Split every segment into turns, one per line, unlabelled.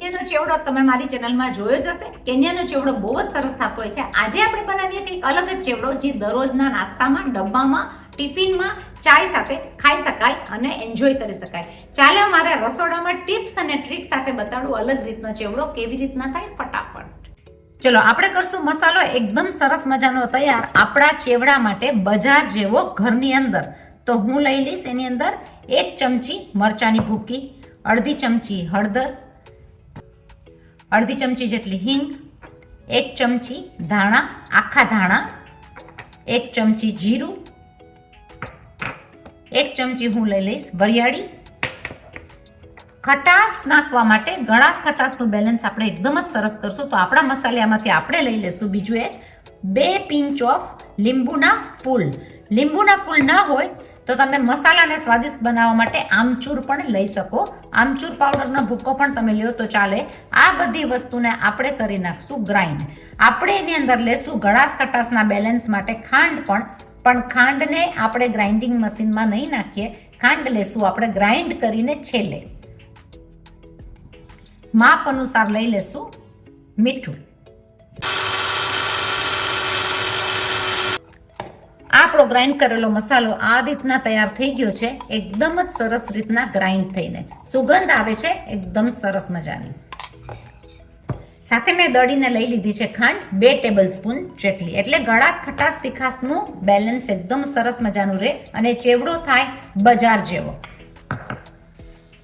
કેન્યાનો ચેવડો તમે મારી ચેનલમાં જોયો જ હશે. કેન્યાનો ચેવડો બહુ જ સરસ થતો હોય છે. આજે આપણે બનાવીએ કંઈક અલગ જ ચેવડો જે દરરોજના નાસ્તામાં, ડબ્બામાં, ટિફિનમાં, ચાય સાથે ખાઈ શકાય અને એન્જોય કરી શકાય. ચાલો મારા રસોડામાં ટિપ્સ અને ટ્રિક સાથે બતાડું અલગ રીતનો ચેવડો કેવી રીતના થાય ફટાફટ. ચલો આપણે કરશું મસાલો એકદમ સરસ મજાનો તૈયાર આપણા ચેવડા માટે બજાર જેવો ઘરની અંદર. તો હું લઈ લઈશ એની અંદર 1 ચમચી મરચાની ભૂકી, અડધી ચમચી હળદર, અડધી ચમચી જેટલી હિંગ, 1 ચમચી ધાણા, આખા ધાણા, 1 ચમચી જીરું, 1 ચમચી હું લઈ લઈશ વરિયાળી. ખટાશ નાખવા માટે ગળાશ ખટાશનું બેલેન્સ આપણે એકદમ જ સરસ કરશું. તો આપણા મસાલામાંથી આપણે લઈ લઈશું બીજું એક 2 પિંચ ઓફ લીંબુના ફૂલ. લીંબુના ફૂલ ના હોય તો તમે મસાલાને સ્વાદિષ્ટ બનાવવા માટે આમચૂર પણ લઈ શકો. આમચૂર પાવડરનો ભૂકો પણ તમે લ્યો તો ચાલે. આ બધી વસ્તુને આપણે કરી નાખશું ગ્રાઇન્ડ. આપણે એની અંદર લેશું ગળાશ ખટાશના બેલેન્સ માટે ખાંડ પણ ખાંડને આપણે ગ્રાઇન્ડિંગ મશીનમાં નહીં નાખીએ. ખાંડ લેશું આપણે ગ્રાઇન્ડ કરીને છેલ્લે. માપ અનુસાર લઈ લેશું મીઠું. આપણો ગ્રાઇન્ડ કરેલો મસાલો આ રીતના તૈયાર થઈ ગયો છે. એકદમ જ સરસ રીતના ગ્રાઇન્ડ થઈને સુગંધ આવે છે એકદમ સરસ મજાની. સાથે મેં દળીને લઈ લીધી છે ખાંડ 2 ટેબલ સ્પૂન જેટલી. એટલે ગળાશ ખટાશ તીખાશનું બેલેન્સ એકદમ સરસ મજાનું રહે અને ચેવડો થાય બજાર જેવો.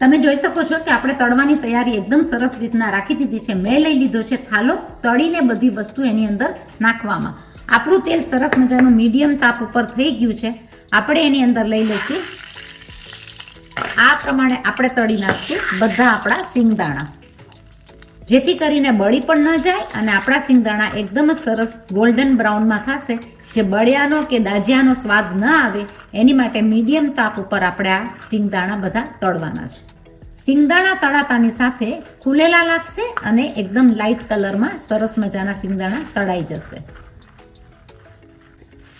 તમે જોઈ શકો છો કે આપણે તળવાની તૈયારી એકદમ સરસ રીતના રાખી દીધી છે. મેં લઈ લીધો છે થાલો તળીને બધી વસ્તુ એની અંદર નાખવામાં. આપણું તેલ સરસ મજાનું મીડિયમ તાપ ઉપર થઈ ગયું છે. આપણે એની અંદર લઈ લઈશું આ પ્રમાણે આપણે તળી નાખશું બધા આપણા સિંગદાણા, જેથી કરીને બળી પણ ન જાય અને આપણા સિંગદાણા એકદમ જ સરસ ગોલ્ડન બ્રાઉનમાં થશે. જે બળ્યાનો કે દાજિયાનો સ્વાદ ન આવે એની માટે મીડિયમ તાપ ઉપર આપણે આ સિંગદાણા બધા તળવાના છે. સિંગદાણા તળાતાની સાથે ખુલેલા લાગશે અને એકદમ લાઇટ કલરમાં સરસ મજાના સિંગદાણા તળાઈ જશે.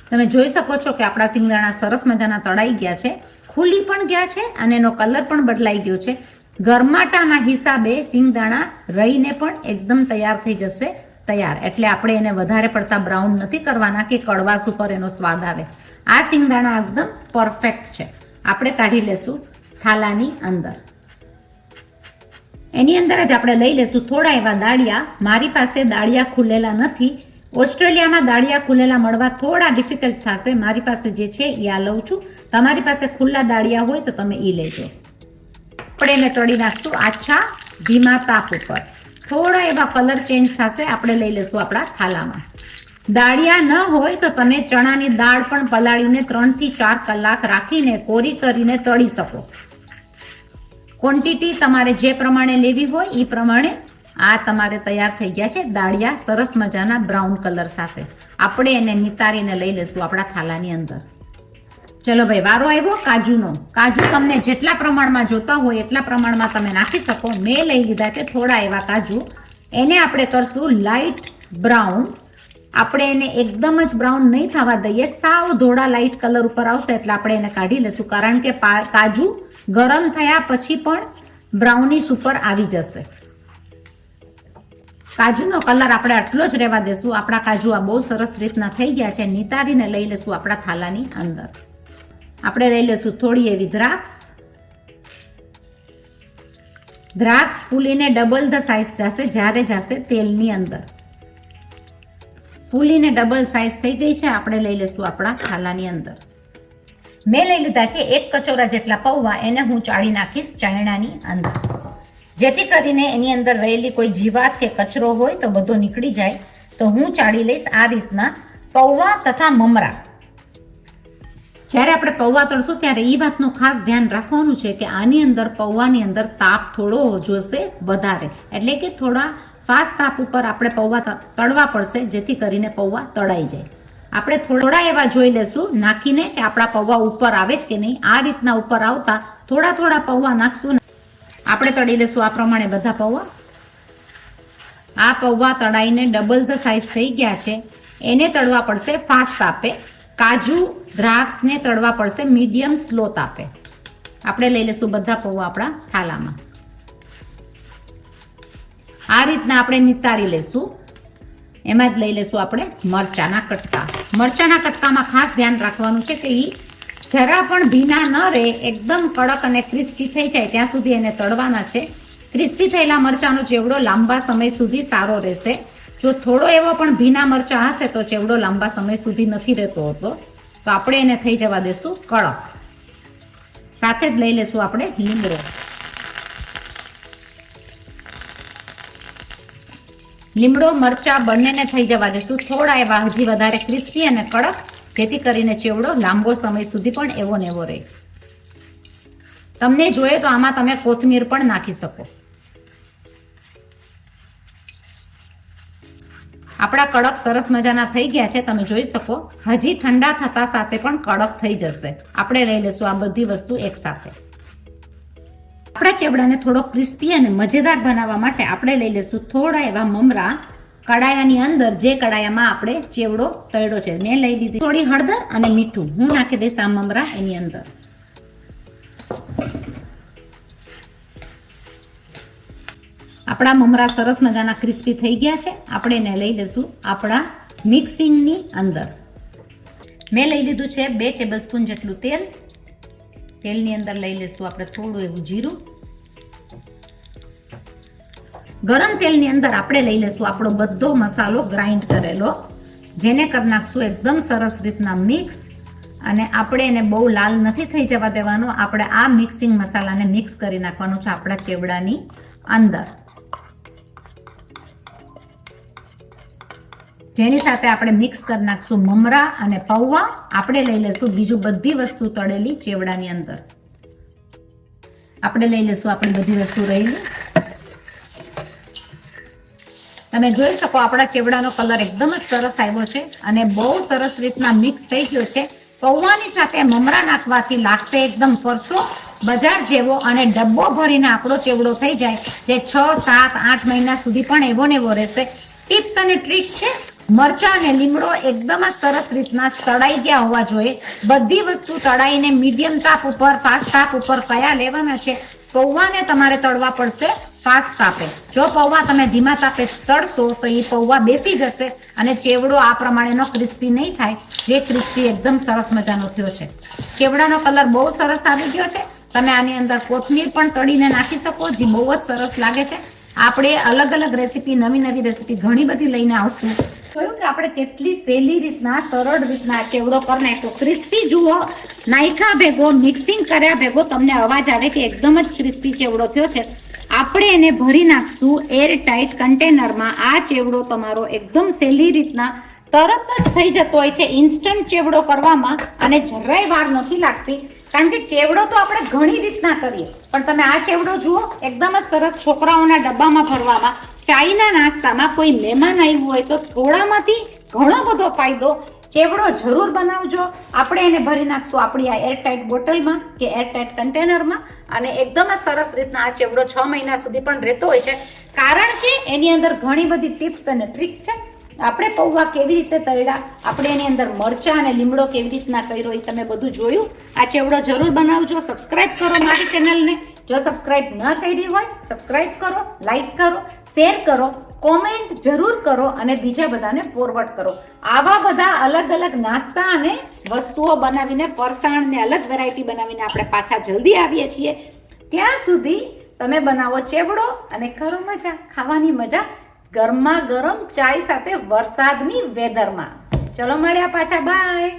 તમે જોઈ શકો છો કે આપણા સિંગદાણા સરસ મજાના તળાઈ ગયા છે, ખુલી પણ ગયા છે અને એનો કલર પણ બદલાઈ ગયો છે. ગરમાટાના હિસાબે સિંગદાણા રહીને પણ એકદમ તૈયાર થઈ જશે. તૈયાર એટલે આપણે એને વધારે પડતા બ્રાઉન નથી કરવાના કે કડવાશ ઉપર એનો સ્વાદ આવે. આ સિંગદાણા એકદમ પરફેક્ટ છે. આપણે કાઢી લેશું થાલાની અંદર. એની અંદર જ આપણે લઈ લેશું થોડા એવા દાળિયા. મારી પાસે દાળિયા ખુલેલા નથી. ઓસ્ટ્રેલિયામાં દાળિયા ખુલેલા મળવા થોડા ડિફિકલ્ટ થશે. મારી પાસે જે છે એ આ લઉં છું. તમારી પાસે ખુલ્લા દાળિયા હોય તો તમે એ લેજો. આપણે એને તળી નાખશું આછા ધીમા તાપ ઉપર. થોડા એવા કલર ચેન્જ થશે. આપણે લઈ લેશું આપણા થાલામાં. દાળિયા ન હોય તો તમે ચણાની દાળ પણ પલાળીને 3 થી 4 કલાક રાખીને કોરી કરીને તળી શકો. ક્વોન્ટિટી તમારે જે પ્રમાણે લેવી હોય એ પ્રમાણે. આ તમારે તૈયાર થઈ ગયા છે દાળિયા સરસ મજાના બ્રાઉન કલર સાથે. આપણે એને નિતારીને લઈ લેશું આપણા થાલાની અંદર. ચલો ભાઈ, વારો આવ્યો કાજુનો. કાજુ તમને જેટલા પ્રમાણમાં જોતા હોય એટલા પ્રમાણમાં તમે નાખી શકો. મેં લઈ લીધા છે થોડા એવા કાજુ. એને આપણે કરશું લાઇટ બ્રાઉન. આપણે એને એકદમ જ બ્રાઉન નહીં થવા દઈએ. સાવ ધોળા લાઇટ કલર ઉપર આવશે એટલે આપણે એને કાઢી લેશું. કારણ કે કાજુ ગરમ થયા પછી પણ બ્રાઉનિશ ઉપર આવી જશે. કાજુનો કલર આપણે આટલો જ રહેવા દેશું. આપણા કાજુ આ બહુ સરસ રીતના થઈ ગયા છે. નિતારીને લઈ લેશું આપણા થાલાની અંદર. આપણે લઈ લેશું થોડી એવી દ્રાક્ષ. દ્રાક્ષ ફૂલીને ડબલ ધ સાઇઝ જશે જ્યારે જશે તેલની અંદર. ફૂલીને ડબલ સાઇઝ થઈ ગઈ છે. આપણે લઈ લેશું આપણા થાલાની અંદર. મેં લઈ લીધા છે 1 કચોરા જેટલા પૌવા. એને હું ચાળી નાખીશ ચાયણાની અંદર, જેથી કરીને એની અંદર રહેલી કોઈ જીવાત કે કચરો હોય તો બધો નીકળી જાય. તો હું ચાળી લઈશ આ રીતના પૌવા તથા મમરા. જ્યારે આપણે પૌવા તળશું ત્યારે એ વાતનું ખાસ ધ્યાન રાખવાનું છે કે આની અંદર પૌવાની અંદર તાપ થોડો જોશે વધારે. એટલે કે થોડા ફાસ્ટ તાપ ઉપર આપણે પૌવા તળવા પડશે જેથી કરીને પૌવા તળાઈ જાય. આપણે થોડા એવા જોઈ લેશું નાખીને કે આપણા પૌવા ઉપર આવે જ કે નહીં. આ રીતના ઉપર આવતા થોડા પૌવા નાખશું. આપણે તળી લેશું આ પ્રમાણે બધા પૌવા. આ પૌવા તળાઈને ડબલ ધ સાઇઝ થઈ ગયા છે. એને તળવા પડશે ફાસ્ટ તાપે. કાજુ દ્રાક્ષને તળવા પડશે મીડિયમ સ્લો તાપે. આપણે લઈ લેશું બધા પૌવા આપણા થાલામાં. આ રીતના આપણે નિતારી લેશું. એમાં જ લઈ લેશું આપણે મરચાના કટકા. મરચાના કટકામાં ખાસ ધ્યાન રાખવાનું છે કે એ જરા પણ ભીના ન રહે, એકદમ કડક અને ક્રિસ્પી થઈ જાય ત્યાં સુધી એને તળવાના છે. ક્રિસ્પી થયેલા મરચાંનો ચેવડો લાંબા સમય સુધી સારો રહેશે. જો થોડો એવો પણ ભીના મરચાં હશે તો ચેવડો લાંબા સમય સુધી નથી રહેતો હોતો. તો આપણે એને થઈ જવા દેશું કડક. સાથે જ લઈ લેશું આપણે લીમડો. લીમડો મરચાં બંનેને થઈ જવા દેશું થોડા એવા હજી વધારે ક્રિસ્પી અને કડક, જેથી કરીને ચેવડો લાંબો સમય સુધી પણ એવો ને એવો રહે. તમને જોઈએ તો આમાં તમે કોથમીર પણ નાખી શકો. આપણા કડક સરસ મજાના થઈ ગયા છે, તમે જોઈ શકો. હજી ઠંડા થતા સાથે પણ કડક થઈ જશે. આપણે લઈ લેશું આ બધી વસ્તુ એક સાથે. આપણા ચેવડાને થોડો ક્રિસ્પી અને મજેદાર બનાવવા માટે આપણે લઈ લેશું થોડા એવા મમરા કડાયાની અંદર, જે કડાયામાં આપણે ચેવડો તળ્યો છે. મેં લઈ લીધી થોડી હળદર અને મીઠું. હું નાખી દઈશ આ મમરા એની અંદર. આપણા મમરા સરસ મજાના ક્રિસ્પી થઈ ગયા છે. આપણે એને લઈ લેશું આપણા મિક્સિંગની અંદર. મેં લઈ લીધું છે 2 ટેબલસ્પૂન જેટલું તેલ. તેલની અંદર લઈ લેશું આપણે થોડું એવું જીરું. ગરમ તેલની અંદર આપણે લઈ લેશું આપણો બધો મસાલો ગ્રાઇન્ડ કરેલો, જેને કરી નાખશું એકદમ સરસ રીતના મિક્સ. અને આપણે એને બહુ લાલ નથી થઈ જવા દેવાનો. આપણે આ મિક્સિંગ મસાલાને મિક્સ કરી નાખવાનું છે આપણા ચેવડાની અંદર, જેની સાથે આપણે મિક્સ કરી નાખશું મમરા અને પૌવા. આપણે લઈ લેશું બીજું બધી વસ્તુ તળેલી ચેવડાની અંદર. આપણે લઈ લેશું આપણી બધી વસ્તુ રહેલી. તમે જોઈ શકો આપણા ચેવડાનો કલર એકદમ જ સરસ આવ્યો છે અને બહુ સરસ રીતના મિક્સ થઈ ગયો છે. પૌવાની સાથે મમરા નાખવાથી લાગશે એકદમ ફરસો બજાર જેવો, અને ડબ્બો ભરીને આપણો ચેવડો થઈ જાય, જે 6, 7, 8 મહિના સુધી પણ એવો ને એવો રહેશે. ટિપ્સ અને ટ્રીક છે, મરચાં અને લીમડો એકદમ જ સરસ રીતના તળાઈ ગયા હોવા જોઈએ. બધી વસ્તુ તળાઈને મીડિયમ તાપ ઉપર, ફાસ્ટ તાપ ઉપર કયા લેવાના છે. પૌવાને તમારે તળવા પડશે ફાસ્ટ તાપે. જો પૌવા તમે ધીમા તાપે તળશો તો એ પૌવા બેસી જશે અને ચેવડો આ પ્રમાણેનો ક્રિસ્પી નહીં થાય, જે ક્રિસ્પી એકદમ સરસ મજાનો થયો છે. ચેવડાનો કલર બહુ સરસ આવી ગયો છે. તમે આની અંદર કોથમીર પણ તળીને નાખી શકો, જે બહુ જ સરસ લાગે છે. આપણે અલગ અલગ રેસીપી, નવી નવી રેસીપી ઘણી બધી લઈને આવશું. જોયું કે આપણે કેટલી સહેલી રીતના, સરળ રીતના ચેવડો કરી નાખ્યો. ક્રિસ્પી જુઓ, નાયખા ભેગો, મિક્સિંગ કર્યા ભેગો તમને અવાજ આવે કે એકદમ જ ક્રિસ્પી ચેવડો થયો છે. આપણે એને ભરી નાખશું એર ટાઈટ કન્ટેનરમાં. આ ચેવડો તમારો એકદમ સહેલી રીતના તરત જ થઈ જતો હોય છે ઇન્સ્ટન્ટ ચેવડો કરવામાં, અને જરાય વાર નથી લાગતી. કારણ કે ચેવડો તો આપણે ઘણી રીતના કરીએ, પણ તમે આ ચેવડો જુઓ એકદમ જ સરસ છોકરાઓના ડબ્બામાં ભરવામાં, ચાઈના નાસ્તામાં કોઈ મહેમાન આવ્યું હોય તો થોડામાંથી ઘણો બધો ફાયદો. ચેવડો જરૂર બનાવજો. આપણે એને ભરી નાખશું આપણી આ એરટાઇટ બોટલમાં કે એરટાઇટ કન્ટેનરમાં, અને એકદમ જ સરસ રીતના આ ચેવડો 6 મહિના સુધી પણ રહેતો હોય છે. કારણ કે એની અંદર ઘણી બધી ટિપ્સ અને ટ્રીક છે. આપણે પૌવા કેવી રીતે તળ્યા, આપણે એની અંદર મરચાં અને લીમડો કેવી રીતના કર્યો, એ તમે બધું જોયું. આ ચેવડો જરૂર બનાવજો. સબસ્ક્રાઇબ કરો મારી ચેનલને. જો સબસ્ક્રાઇબ ન કરી હોય, સબસ્ક્રાઇબ કરો, લાઈક કરો, શેર કરો, કોમેન્ટ જરૂર કરો અને બીજા બધાને ફોરવર્ડ કરો. આવા બધા અલગ અલગ નાસ્તા અને વસ્તુઓ બનાવીને, ફરસાણને અલગ વેરાયટી બનાવીને આપણે પાછા જલ્દી આવીએ છીએ. ત્યાં સુધી તમે બનાવો ચેવડો અને કરો મજા, ખાવાની મજા ગરમા ગરમ ચાય સાથે વરસાદની વેધરમાં. ચલો મળ્યા પાછા, બાય.